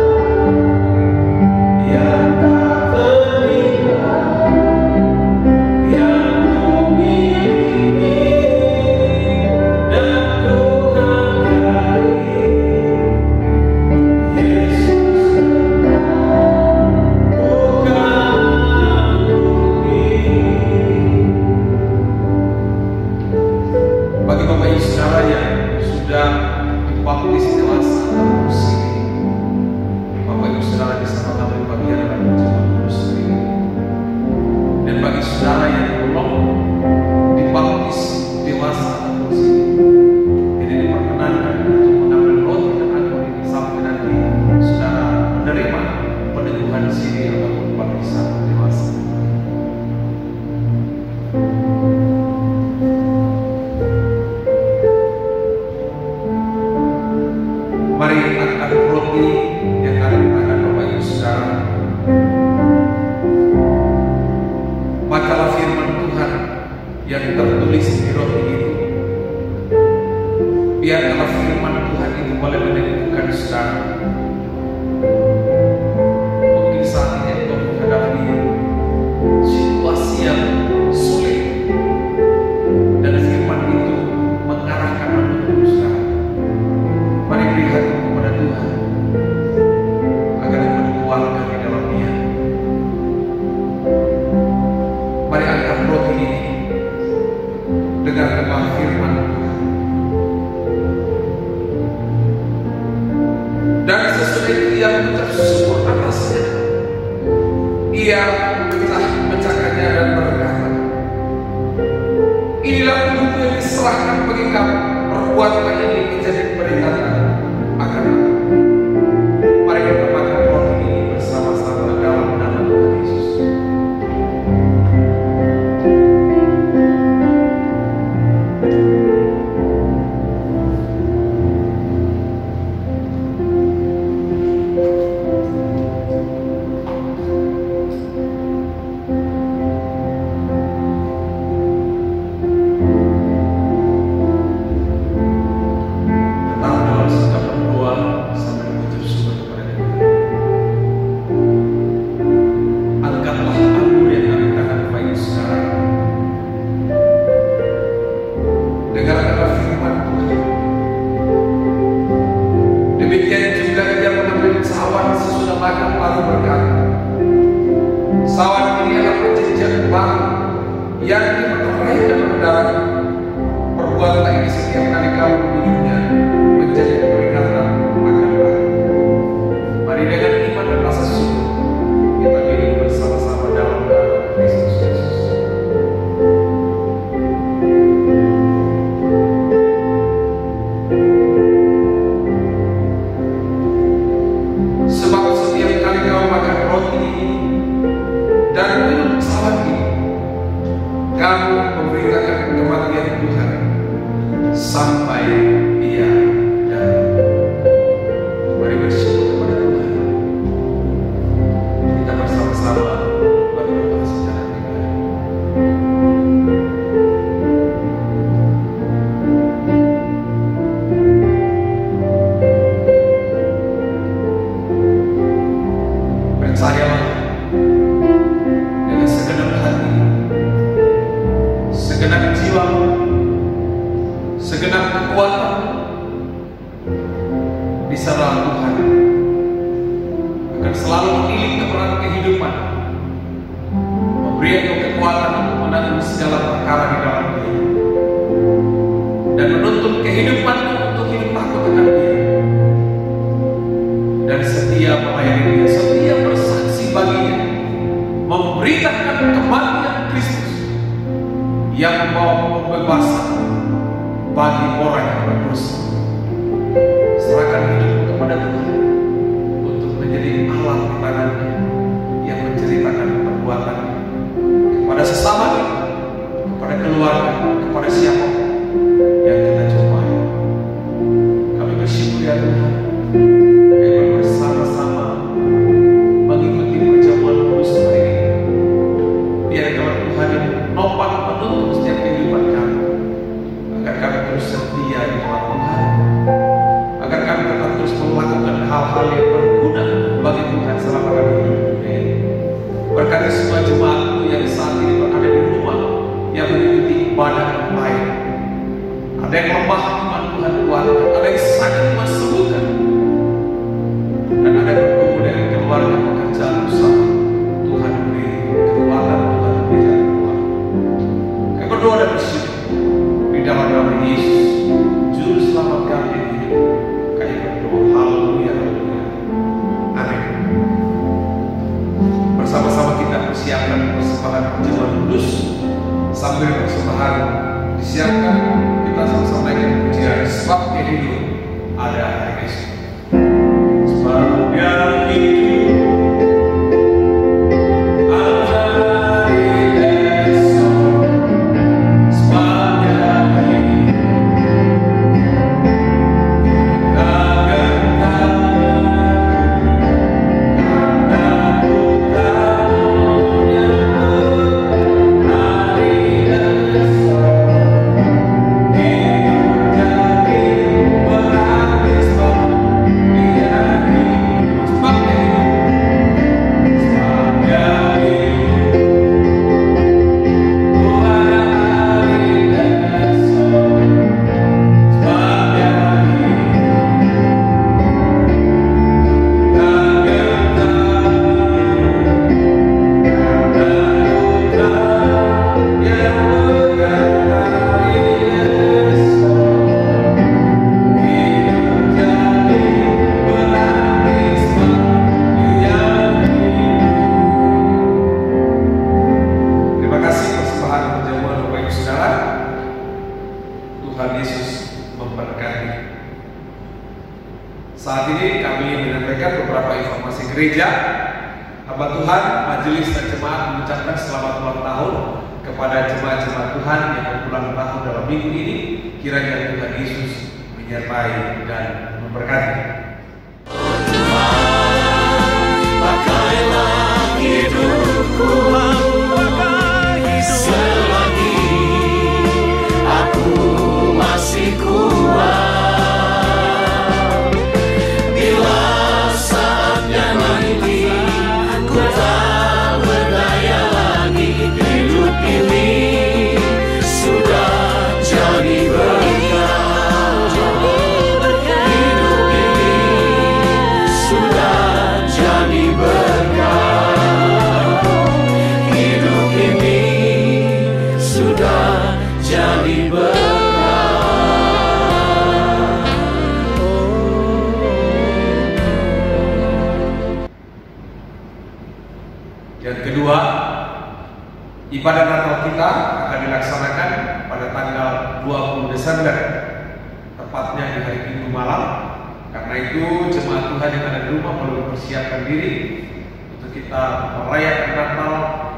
Speaker 2: yang tak ternilai, yang ku miliki dan ku hargai. Yesus, Engkau bukan bumi. Bagi Bapak Ibu Saudara yang sudah dibaptis dewasa atau kursi, Bapak Ibu Saudara bisa mengambil bagian dalam perjamuan kudus ini. Dan bagi saudara yang belum dibaptis dewasa atau kursi, ini diperkenankan untuk mengambil roti dan anggur ini sampai nanti saudara menerima peneguhan siri ataupun baptisan dewasa. Mari angkat roti yang ada di tangan Bapak Ibu Saudara. Bacalah firman Tuhan yang tertulis di roti itu. Biarlah firman Tuhan itu boleh meneguhkan saudara. Mungkin saat ini engkau menghadapi situasi yang sulit, dan firman itu mengarahkan menuju saudara. Mari beri hati kepada Tuhan agar dapat dikuatkan di dalam Dia. Mari angkat roti ini, dengarkanlah firman Tuhan. Dan sesudah itu ia mengucap syukur atasnya. Ia pecahkannya dan berkata, inilah tubuhku yang diserahkan bagi kamu, perbuatlah ini menjadi peringatan akan aku. Mari kita makan roti ini bersama-sama dalam nama Tuhan Yesus. Yang mau pembebasan bagi orang yang berdosa. Serahkan hidup kepada Tuhan untuk menjadi Allah akhlak di tangannya yang menceritakan perbuatannya kepada sesama, kepada keluarga, kepada siapa yang kita jumpai. Kami bersyukur ya Tuhan, kami bersama-sama mengikuti perjamuan kudus hari ini. Biar Tuhan yang menopang menuntun setiap kehidupan kami, agar kami terus setia di dalam Tuhan, agar kami tetap terus melakukan hal-hal yang berguna bagi Tuhan selama kami hidup di dunia ini. Berkati semua jemaatku yang saat ini berada di rumah, yang mengikuti ibadah online. Ada yang lemah iman, Tuhan kuatkan. Ada yang sakit, Tuhan sembuhkan. Dan ada yang berkumpul dengan keluarga, pekerjaan, usaha, Tuhan beri kekuatan, Tuhan beri jalan keluar. Kami berdoa dan bersyukur di dalam nama Yesus, Juru Selamat kami yang hidup. Kami berdoa, haleluya, haleluya, amin. Bersama-sama kita persiapkan persembahan perjamuan kudus. Sambil persembahan disiapkan, kita sama-sama naikkan pujian sebab dia hidup ada hari esok. Sebab dia hidup ada hari esok. Sebab dia hidup tak gentar karena Tuhan yang hari esok. Hidup jadi berarti sebab dia hidup. Sebab dia hidup. Sebab dia hidup. Oh ada hari esok. Sebab dia hidup tak gentar Terima kasih persembahan perjamuan Bapak Ibu Saudara. Tuhan Yesus memberkati. Saat ini kami menyampaikan beberapa informasi gereja. Hamba Tuhan, majelis dan jemaat mengucapkan selamat ulang tahun kepada jemaat-jemaat Tuhan yang berulang tahun dalam minggu ini. Kiranya Tuhan Yesus menyertai dan memberkati.
Speaker 3: Pakailah hidupku selagi aku masih kuat. Bila saatnya nanti ku tak berdaya lagi, hidup ini sudah jadi berkah. Hidup ini sudah jadi berkah. Hidup ini sudah jadi berkah.
Speaker 2: Yang kedua, ibadah Natal kita akan dilaksanakan pada tanggal 20 Desember, tepatnya di hari Minggu malam. Karena itu jemaat Tuhan yang ada di rumah perlu mempersiapkan diri untuk kita merayakan Natal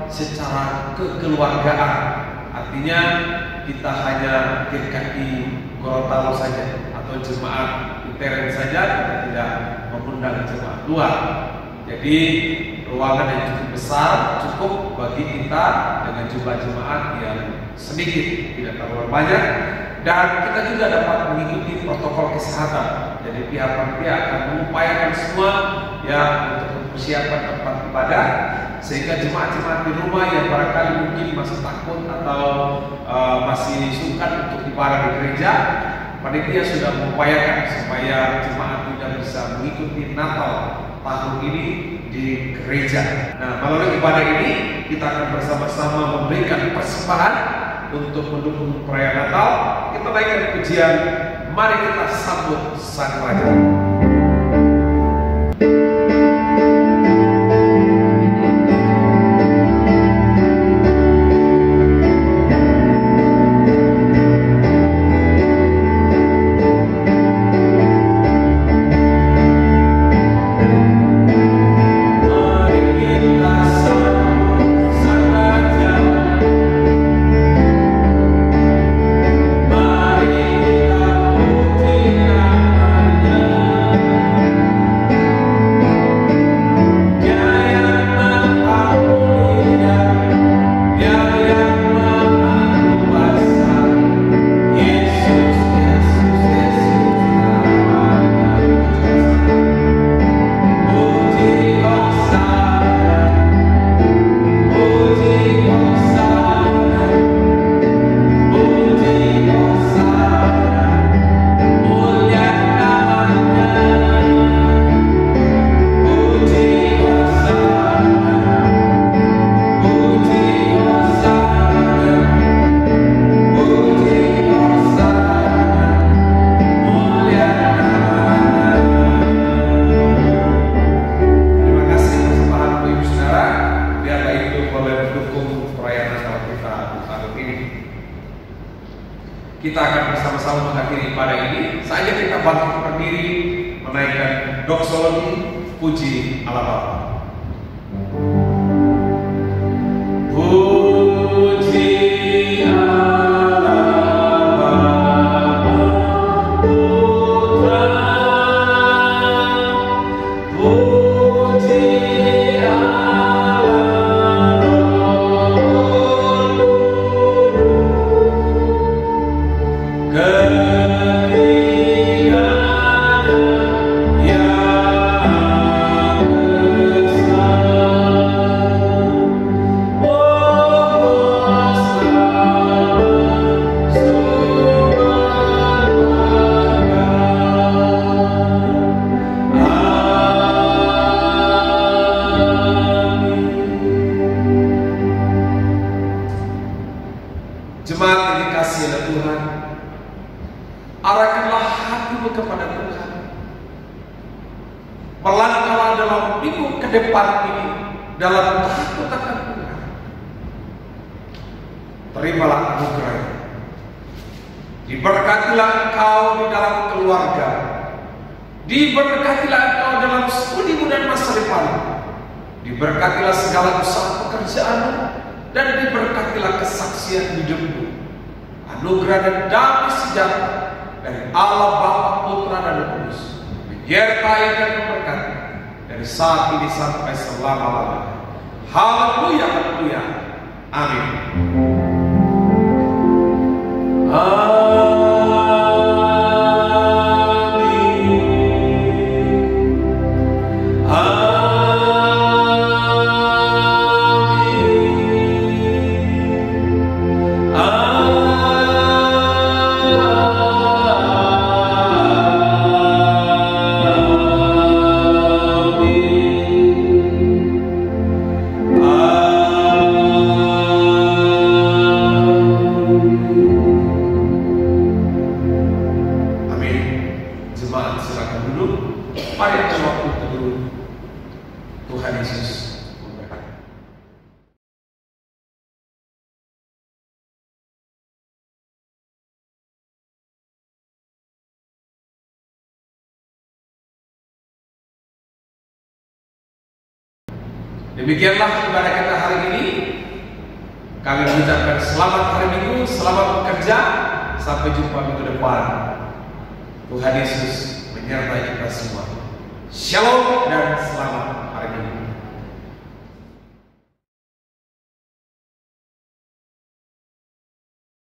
Speaker 2: secara kekeluargaan. Artinya kita hanya GKI Gorontalo saja atau jemaat intern saja, kita tidak mengundang jemaat luar. Jadi ruangan yang cukup besar cukup bagi kita dengan jumlah jemaat yang sedikit, tidak terlalu banyak, dan kita juga dapat mengikuti protokol kesehatan. Jadi pihak panitia akan mengupayakan semua ya untuk mempersiapkan tempat ibadah, sehingga jemaat-jemaat di rumah yang barangkali mungkin masih takut atau masih sungkan untuk ibadah di gereja, panitia sudah mengupayakan supaya jemaat juga bisa mengikuti Natal tahun ini di gereja. Nah, melalui ibadah ini kita akan bersama-sama memberikan persembahan untuk mendukung perayaan Natal. Kita naikkan pujian, mari kita sambut Sang Raja. Kita akan bersama-sama mengakhiri ibadah ini. Saja kita bangkit berdiri menaikkan doksologi puji Allah Bapa. Puji depan ini dalam takut akan Tuhan. Terimalah anugerah. Diberkatilah engkau di dalam keluarga. Diberkatilah engkau dalam studimu dan masa depan. Diberkatilah segala usaha pekerjaanmu dan diberkatilah kesaksian hidupmu. Anugerah dan damai sejahtera dari Allah Bapa, Putra dan Roh Kudus menyertai dan memberkati dari saat ini sampai selama-lamanya. Haleluya, haleluya. Amin. Demikianlah ibadah kita hari ini. Kami mengucapkan selamat hari Minggu, selamat bekerja, sampai jumpa minggu depan. Tuhan Yesus menyertai kita semua. Shalom dan selamat.